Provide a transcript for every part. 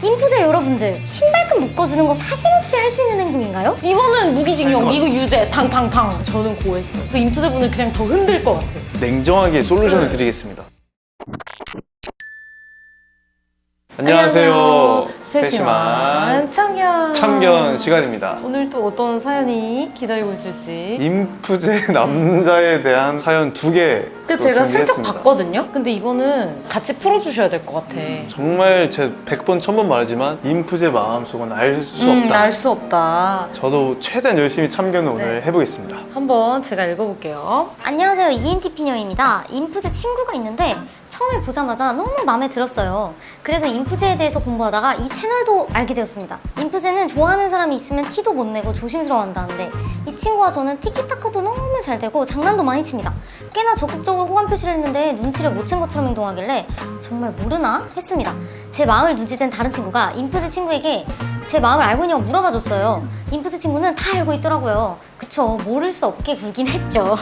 인프제 여러분들, 신발끈 묶어주는 거 사심 없이 할 수 있는 행동인가요? 이거는 무기징역, 이거 유죄, 탕탕탕. 저는 고했어요. 그 인프제분을 그냥 더 흔들 것 같아요. 냉정하게 솔루션을 드리겠습니다. 안녕하세요. 세심한 참견. 참견 시간입니다. 오늘 또 어떤 사연이 기다리고 있을지. 인프제 남자에 대한 사연 2개. 그 제가 슬쩍 봤거든요? 근데 이거는 같이 풀어주셔야 될 것 같아. 정말 제 100번, 1000번 말하지만 인프제 마음속은 알 수 없다. 알 수 없다. 저도 최대한 열심히 참견을 오늘 해보겠습니다. 한번 제가 읽어볼게요. 안녕하세요, ENTP녀입니다. 인프제 친구가 있는데 처음에 보자마자 너무 마음에 들었어요. 그래서 인프제에 대해서 공부하다가 이 채널도 알게 되었습니다. 인프제는 좋아하는 사람이 있으면 티도 못 내고 조심스러워한다는데 이 친구와 저는 티키타카도 너무 잘 되고 장난도 많이 칩니다. 꽤나 적극적으로 호감 표시를 했는데 눈치를 못 챈 것처럼 행동하길래 정말 모르나 했습니다. 제 마음을 눈치챈 다른 친구가 인프제 친구에게 제 마음을 알고 있냐고 물어봐줬어요. 인프제 친구는 다 알고 있더라고요. 그쵸, 모를 수 없게 굴긴 했죠.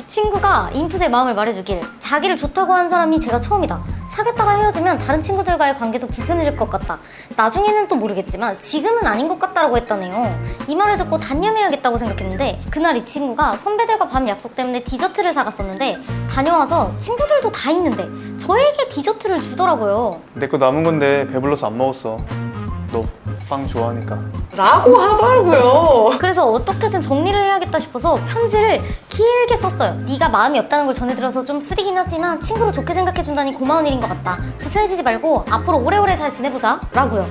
친구가 인프제 마음을 말해주길 자기를 좋다고 한 사람이 제가 처음이다. 사귀었다가 헤어지면 다른 친구들과의 관계도 불편해질 것 같다. 나중에는 또 모르겠지만 지금은 아닌 것 같다라고 했다네요. 이 말을 듣고 단념해야겠다고 생각했는데 그날 이 친구가 선배들과 밤 약속 때문에 디저트를 사갔었는데 다녀와서 친구들도 다 있는데 저에게 디저트를 주더라고요. 내 거 남은 건데 배불러서 안 먹었어. 너 빵 좋아하니까. 라고 하더라고요. 그래서 어떻게든 정리를 해야겠다 싶어서 편지를 길게 썼어요. 네가 마음이 없다는 걸 전해들어서 좀 쓰리긴 하지만 친구로 좋게 생각해준다니 고마운 일인 것 같다. 불편해지지 말고 앞으로 오래오래 잘 지내보자 라고요.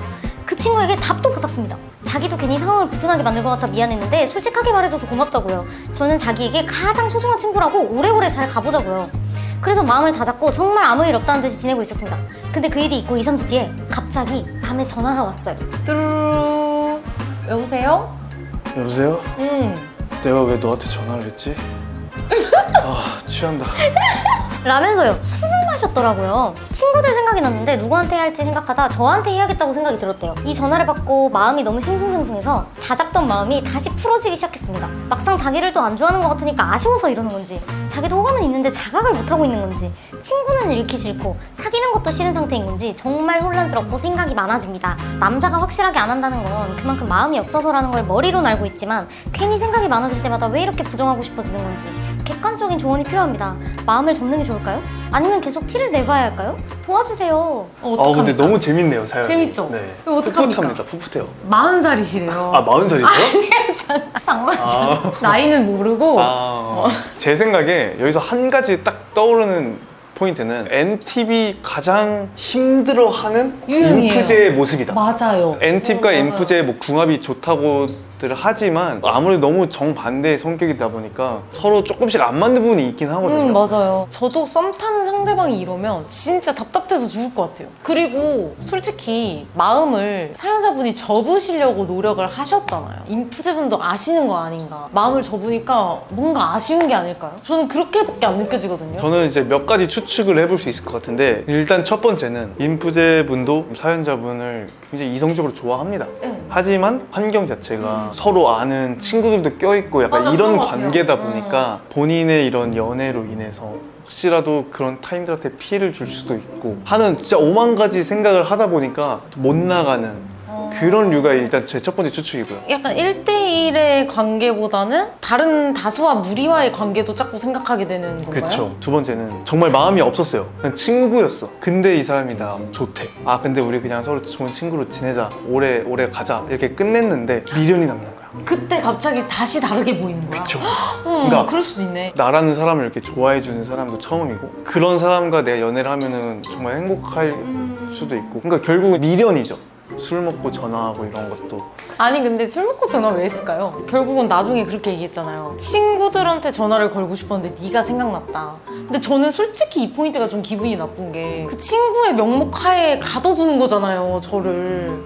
그 친구에게 답도 받았습니다. 자기도 괜히 상황을 불편하게 만들 것 같아 미안했는데 솔직하게 말해줘서 고맙다고요. 저는 자기에게 가장 소중한 친구라고 오래오래 잘 가보자고요. 그래서 마음을 다잡고 정말 아무 일 없다는 듯이 지내고 있었습니다. 근데 그 일이 있고 2, 3주 뒤에 갑자기 밤에 전화가 왔어요. 뚜루루. 여보세요? 여보세요? 내가 왜 너한테 전화를 했지? 아, 취한다. 라면서요. 술을 마셨더라고요. 친구들 생각이 났는데 누구한테 해야 할지 생각하다 저한테 해야겠다고 생각이 들었대요. 이 전화를 받고 마음이 너무 싱숭생숭해서 다잡던 마음이 다시 풀어지기 시작했습니다. 막상 자기를 또 안 좋아하는 것 같으니까 아쉬워서 이러는 건지 자기도 호감은 있는데 자각을 못하고 있는 건지 친구는 잃기 싫고 사귀는 것도 싫은 상태인 건지 정말 혼란스럽고 생각이 많아집니다. 남자가 확실하게 안 한다는 건 그만큼 마음이 없어서라는 걸 머리로는 알고 있지만 괜히 생각이 많아질 때마다 왜 이렇게 부정하고 싶어지는 건지 객관적인 조언이 필요합니다. 마음을 접는 게 좋을까요? 아니면 계속 티를 내봐야 할까요? 도와주세요. 아, 근데 너무 재밌네요, 사연. 재밌죠? 네. 이거 어떡합니까? 풋풋합니다, 풋풋해요. 40살이시래요. 아, 40살이세요? 장난이죠. 나이는 모르고. 제 생각에 여기서 한 가지 딱 떠오르는 포인트는 NTV 가장 힘들어하는 유형이에요. 인프제의 모습이다. 맞아요. NTV과 인프제의 뭐 궁합이 좋다고들 하지만 아무래도 너무 정반대의 성격이다 보니까 서로 조금씩 안 맞는 부분이 있긴 하거든요. 맞아요. 저도 썸 타는 상대방이 이러면 진짜 답답해서 죽을 것 같아요. 그리고 솔직히 마음을 사연자분이 접으시려고 노력을 하셨잖아요. 인프제분도 아시는 거 아닌가. 마음을 접으니까 뭔가 아쉬운 게 아닐까요? 저는 그렇게밖에 안 느껴지거든요. 저는 이제 몇 가지 추측을 해볼 수 있을 것 같은데 일단 첫 번째는 인프제분도 사연자분을 굉장히 이성적으로 좋아합니다. 네. 하지만 환경 자체가 서로 아는 친구들도 껴있고 약간 맞아, 이런 그런 것 관계다 같아요. 보니까 본인의 이런 연애로 인해서 혹시라도 그런 타인들한테 피해를 줄 수도 있고 하는 진짜 오만 가지 생각을 하다 보니까 못 나가는 그런 류가 일단 제 첫 번째 추측이고요. 약간 1대1의 관계보다는 다른 다수와 무리와의 관계도 자꾸 생각하게 되는 건가요? 그쵸. 두 번째는 정말 마음이 없었어요. 그냥 친구였어. 근데 이 사람이 나 좋대. 아, 근데 우리 그냥 서로 좋은 친구로 지내자. 오래 가자. 이렇게 끝냈는데 미련이 남는 거야. 그때 갑자기 다시 다르게 보이는 거야. 그쵸. 그러니까 그럴 수도 있네. 나라는 사람을 이렇게 좋아해주는 사람도 처음이고 그런 사람과 내가 연애를 하면은 정말 행복할 수도 있고 그러니까 결국은 미련이죠. 술 먹고 전화하고 이런 것도 아니 근데 술 먹고 전화 왜 했을까요? 결국은 나중에 그렇게 얘기했잖아요. 친구들한테 전화를 걸고 싶었는데 네가 생각났다. 근데 저는 솔직히 이 포인트가 좀 기분이 나쁜 게 그 친구의 명목하에 가둬두는 거잖아요, 저를.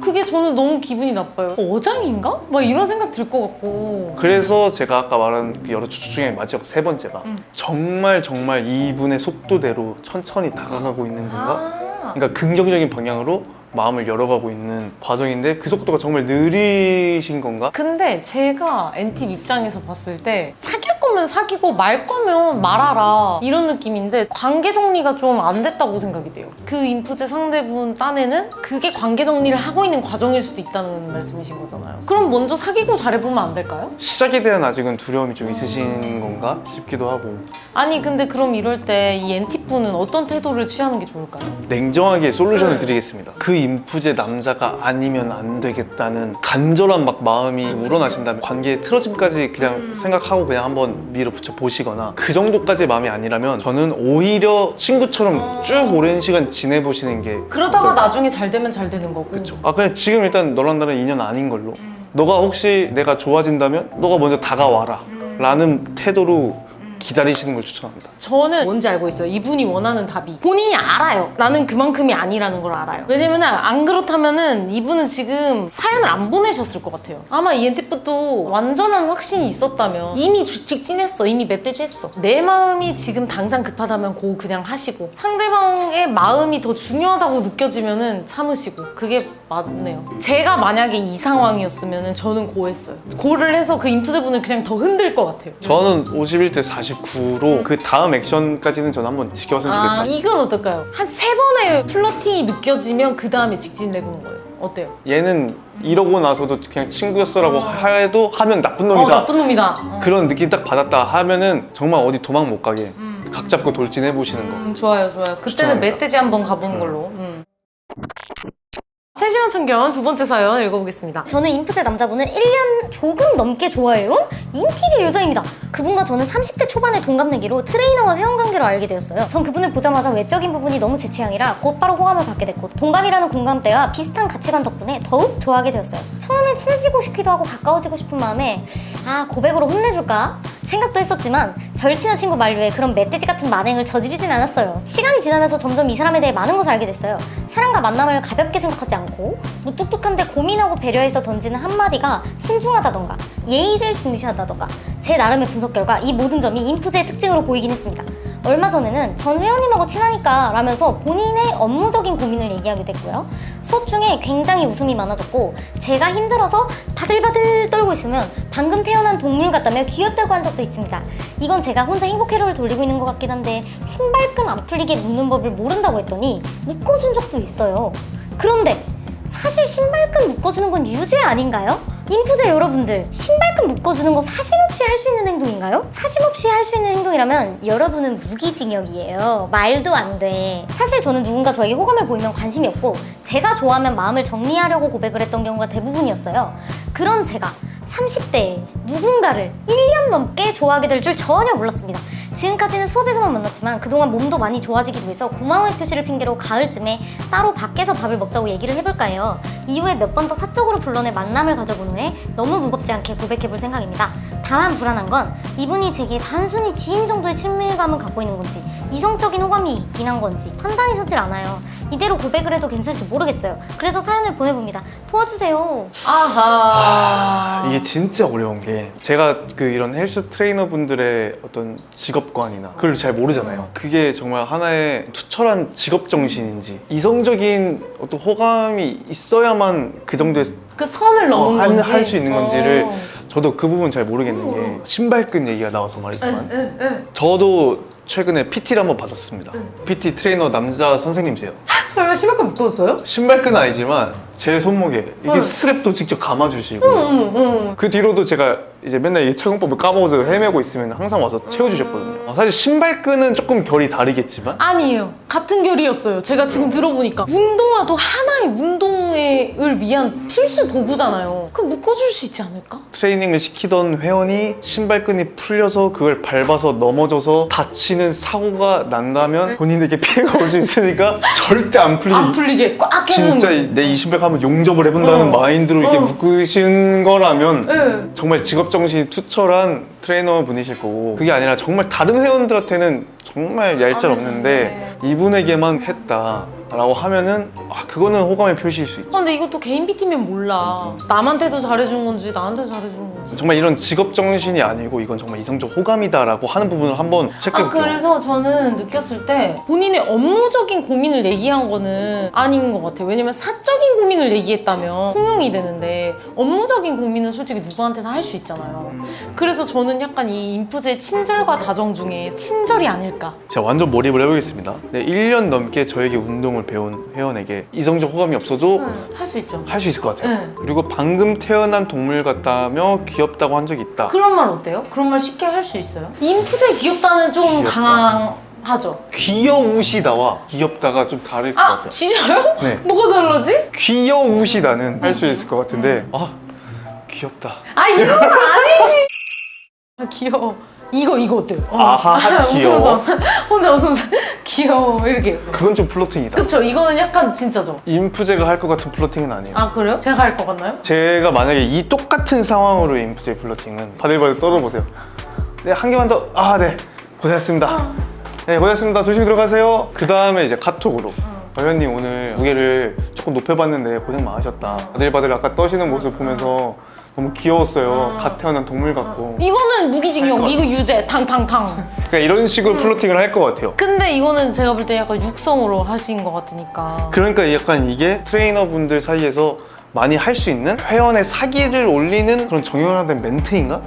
그게 저는 너무 기분이 나빠요. 어장인가? 막 이런 생각 들 것 같고. 그래서 제가 아까 말한 그 여러 추측 중에 마지막 세 번째가 정말 이분의 속도대로 천천히 다가가고 있는 건가? 그러니까 긍정적인 방향으로 마음을 열어가고 있는 과정인데 그 속도가 정말 느리신 건가? 근데 제가 NT 입장에서 봤을 때 사귈 거면 사귀고 말 거면 말하라 이런 느낌인데 관계 정리가 좀 안 됐다고 생각이 돼요. 그 인프제 상대분 딴에는 그게 관계 정리를 하고 있는 과정일 수도 있다는 말씀이신 거잖아요. 그럼 먼저 사귀고 잘해보면 안 될까요? 시작에 대한 아직은 두려움이 좀 있으신 건가 싶기도 하고 아니 근데 그럼 이럴 때 이 NT분은 어떤 태도를 취하는 게 좋을까요? 냉정하게 솔루션을 드리겠습니다. 그 인프제 남자가 아니면 안 되겠다는 간절한 막 마음이 우러나신다면 관계의 틀어짐까지 그냥 생각하고 그냥 한번 밀어붙여 보시거나 그 정도까지 마음이 아니라면 저는 오히려 친구처럼 쭉 오랜 시간 지내보시는 게 그러다가 어떨까? 나중에 잘 되면 잘 되는 거고. 그쵸. 그냥 지금 일단 너랑 나랑 인연 아닌 걸로 너가 혹시 내가 좋아진다면 너가 먼저 다가와라 라는 태도로 기다리시는 걸 추천합니다. 저는 뭔지 알고 있어요. 이분이 원하는 답이 본인이 알아요. 나는 그만큼이 아니라는 걸 알아요. 왜냐면 안 그렇다면은 이분은 지금 사연을 안 보내셨을 것 같아요. 아마 ENTP도 완전한 확신이 있었다면 이미 직진했어. 이미 멧돼지 했어. 내 마음이 지금 당장 급하다면 고 그냥 하시고 상대방의 마음이 더 중요하다고 느껴지면은 참으시고 그게 맞네요. 제가 만약에 이 상황이었으면은 저는 고했어요. 고를 해서 그 인프제분을 그냥 더 흔들 것 같아요. 저는 51대 49로 그 다음 액션까지는 저는 한번 지켜봤으면 좋겠다. 이건 어떨까요? 한 3번의 플러팅이 느껴지면 그 다음에 직진해보는 거예요. 어때요? 얘는 이러고 나서도 그냥 친구였어라고 해도 하면 나쁜 놈이다. 나쁜 놈이다. 그런 느낌 딱 받았다 하면은 정말 어디 도망 못 가게 각 잡고 돌진해보시는 거. 좋아요, 좋아요. 그때는 추천합니다. 멧돼지 한번 가보는 걸로. 세시간 참견 두 번째 사연 읽어보겠습니다. 저는 인프제 남자분을 1년 조금 넘게 좋아해요. 인티제 여자입니다. 그분과 저는 30대 초반의 동갑내기로 트레이너와 회원 관계로 알게 되었어요. 전 그분을 보자마자 외적인 부분이 너무 제 취향이라 곧바로 호감을 받게 됐고 동갑이라는 공감대와 비슷한 가치관 덕분에 더욱 좋아하게 되었어요. 처음엔 친해지고 싶기도 하고 가까워지고 싶은 마음에 고백으로 혼내줄까 생각도 했었지만 절친한 친구 만류에 그런 멧돼지 같은 만행을 저지르진 않았어요. 시간이 지나면서 점점 이 사람에 대해 많은 것을 알게 됐어요. 사랑과 만남을 가볍게 생각하지 않고 무뚝뚝한데 고민하고 배려해서 던지는 한마디가 신중하다던가 예의를 중시하다던가 제 나름의 분석 결과 이 모든 점이 인프제의 특징으로 보이긴 했습니다. 얼마 전에는 전 회원님하고 친하니까 라면서 본인의 업무적인 고민을 얘기하기도 했고요. 수업 중에 굉장히 웃음이 많아졌고 제가 힘들어서 바들바들 떨고 있으면 방금 태어난 동물 같다며 귀엽다고 한 적도 있습니다. 이건 제가 혼자 행복 회로를 돌리고 있는 것 같긴 한데 신발끈 안 풀리게 묶는 법을 모른다고 했더니 묶어준 적도 있어요. 그런데 사실 신발끈 묶어주는 건 유죄 아닌가요? 인프제 여러분들, 신발끈 묶어주는 거 사심 없이 할 수 있는 행동인가요? 사심 없이 할 수 있는 행동이라면 여러분은 무기징역이에요. 말도 안 돼. 사실 저는 누군가 저에게 호감을 보이면 관심이 없고 제가 좋아하면 마음을 정리하려고 고백을 했던 경우가 대부분이었어요. 그런 제가 30대에 누군가를 1년 넘게 좋아하게 될 줄 전혀 몰랐습니다. 지금까지는 수업에서만 만났지만 그동안 몸도 많이 좋아지기도 해서 고마움의 표시를 핑계로 가을쯤에 따로 밖에서 밥을 먹자고 얘기를 해볼까 해요. 이후에 몇 번 더 사적으로 불러내 만남을 가져본 후에 너무 무겁지 않게 고백해볼 생각입니다. 다만 불안한 건 이분이 제게 단순히 지인 정도의 친밀감을 갖고 있는 건지 이성적인 호감이 있긴 한 건지 판단이 서질 않아요. 이대로 고백을 해도 괜찮을지 모르겠어요. 그래서 사연을 보내봅니다. 도와주세요. 아하. 이게 진짜 어려운 게 제가 이런 헬스 트레이너 분들의 어떤 직업관이나 그걸 잘 모르잖아요. 그게 정말 하나의 투철한 직업 정신인지 이성적인 어떤 호감이 있어야만 그 정도의 그 선을 넘은 건지. 할 수 있는 건지를 저도 그 부분 잘 모르겠는 게 신발끈 얘기가 나와서 말이지만 저도 최근에 PT를 한번 받았습니다. PT 트레이너 남자 선생님이세요. 설마 신발끈 묶어줬어요? 신발끈은 아니지만 제 손목에 이게 스트랩도 직접 감아주시고 그 뒤로도 제가 이제 맨날 이 착용법을 까먹어서 헤매고 있으면 항상 와서 채워주셨거든요. 사실 신발끈은 조금 결이 다르겠지만 아니에요. 같은 결이었어요. 제가 지금 들어보니까 운동화도 하나의 운동을 위한 필수 도구잖아요. 그럼 묶어줄 수 있지 않을까? 트레이닝을 시키던 회원이 신발끈이 풀려서 그걸 밟아서 넘어져서 다치는 사고가 난다면 본인에게 피해가 올 수 있으니까 절대 안 풀리게 꽉 해주는 진짜 거예요. 내 이 신발 하면 용접을 해본다는 마인드로 이렇게 묶으신 거라면 정말 직업정신이 투철한 트레이너 분이실 거고 그게 아니라 정말 다른 회원들한테는 정말 얄짤없는데 이분에게만 했다라고 하면은 그거는 호감의 표시일 수 있죠. 근데 이것도 개인 PT면 몰라. 남한테도 잘해준 건지 나한테도 잘해준 건지. 정말 이런 직업 정신이 아니고 이건 정말 이성적 호감이다라고 하는 부분을 한번 체크해볼게요. 그래서 저는 느꼈을 때 본인의 업무적인 고민을 얘기한 거는 아닌 것 같아요. 왜냐면 사적인 고민을 얘기했다면 통용이 되는데 업무적인 고민은 솔직히 누구한테나 할 수 있잖아요. 그래서 저는 약간 이 인프제의 친절과 다정 중에 친절이 아닐까. 제가 완전 몰입을 해보겠습니다. 네, 1년 넘게 저에게 운동을 배운 회원에게 이성적 호감이 없어도 할 수 있죠. 할 수 있을 것 같아요. 네. 그리고 방금 태어난 동물 같다며 귀엽다고 한 적이 있다. 그런 말 어때요? 그런 말 쉽게 할 수 있어요? 인프제 귀엽다는 좀 귀엽다. 강하죠. 귀여우시다와 귀엽다가 좀 다를 것 같아요. 진짜요? 네. 뭐가 다르지? 귀여우시다는 할 수 있을 것 같은데 귀엽다. 이건 아니지. 귀여워. 이거 어때요? 아하, 귀여워. 웃으면서 혼자 웃으면서 귀여워 이렇게. 그건 좀 플러팅이다. 그쵸, 이거는 약간 진짜죠. 인프제가 할 것 같은 플러팅은 아니에요. 그래요? 제가 할 것 같나요? 제가 만약에 이 똑같은 상황으로 인프제 플러팅은 바들바들 떨어보세요. 네, 한 개만 더. 네. 고생했습니다. 네, 고생했습니다. 조심히 들어가세요. 그 다음에 이제 카톡으로. 회원님 오늘 무게를 조금 높여봤는데 고생 많으셨다. 바들바들 아까 떠시는 모습 보면서 너무 귀여웠어요. 갓 태어난 동물 같고. 이거는 무기징역, 이거 유죄, 탕탕탕. 그러니까 이런 식으로 플러팅을 할 것 같아요. 근데 이거는 제가 볼 때 약간 육성으로 하신 것 같으니까. 그러니까 약간 이게 트레이너분들 사이에서 많이 할 수 있는 회원의 사기를 올리는 그런 정형화된 멘트인가?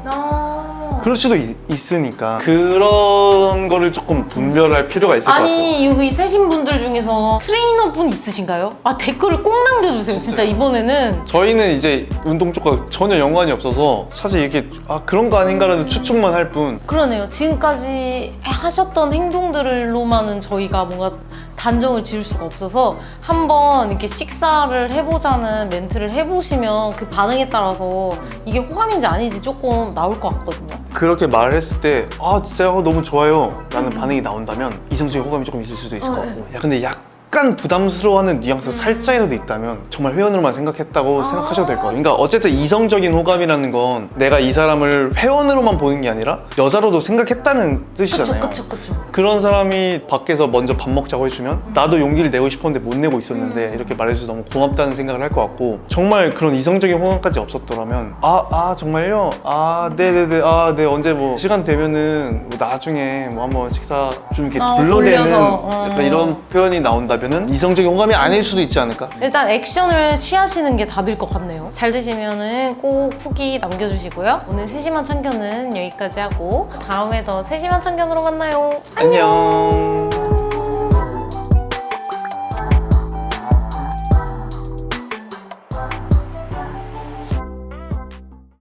그럴 수도 있으니까 그런 거를 조금 분별할 필요가 있을 것 같아요. 아니 여기 세신 분들 중에서 트레이너분 있으신가요? 댓글을 꼭 남겨주세요. 진짜 이번에는. 저희는 이제 운동 쪽과 전혀 연관이 없어서 사실 이렇게 그런 거 아닌가라는 추측만 할 뿐. 그러네요. 지금까지 하셨던 행동들로만은 저희가 뭔가 단정을 지을 수가 없어서 한번 이렇게 식사를 해보자는 멘트를 해보시면 그 반응에 따라서 이게 호감인지 아닌지 조금 나올 것 같거든요. 그렇게 말을 했을 때 진짜 너무 좋아요 라는 반응이 나온다면 이성적인 호감이 조금 있을 수도 있을 것 같고 근데 약간 부담스러워하는 뉘앙스가 살짝이라도 있다면 정말 회원으로만 생각했다고 생각하셔도 될 거예요. 그러니까 어쨌든 이성적인 호감이라는 건 내가 이 사람을 회원으로만 보는 게 아니라 여자로도 생각했다는 뜻이잖아요. 그쵸. 그런 사람이 밖에서 먼저 밥 먹자고 해주면 나도 용기를 내고 싶었는데 못 내고 있었는데 이렇게 말해줘서 너무 고맙다는 생각을 할 것 같고 정말 그런 이성적인 호감까지 없었더라면 정말요? 네네네 네 언제 뭐 시간 되면은 뭐 나중에 뭐 한번 식사 좀 이렇게 불러내는 돌려서, 약간 이런 표현이 나온다면은 이성적인 호감이 아닐 수도 있지 않을까? 일단 액션을 취하시는 게 답일 것 같네요. 잘 되시면은 꼭 후기 남겨주시고요. 오늘 세심한 참견은 여기까지 하고 다음에 더 세심한 참견으로 만나요. 안녕.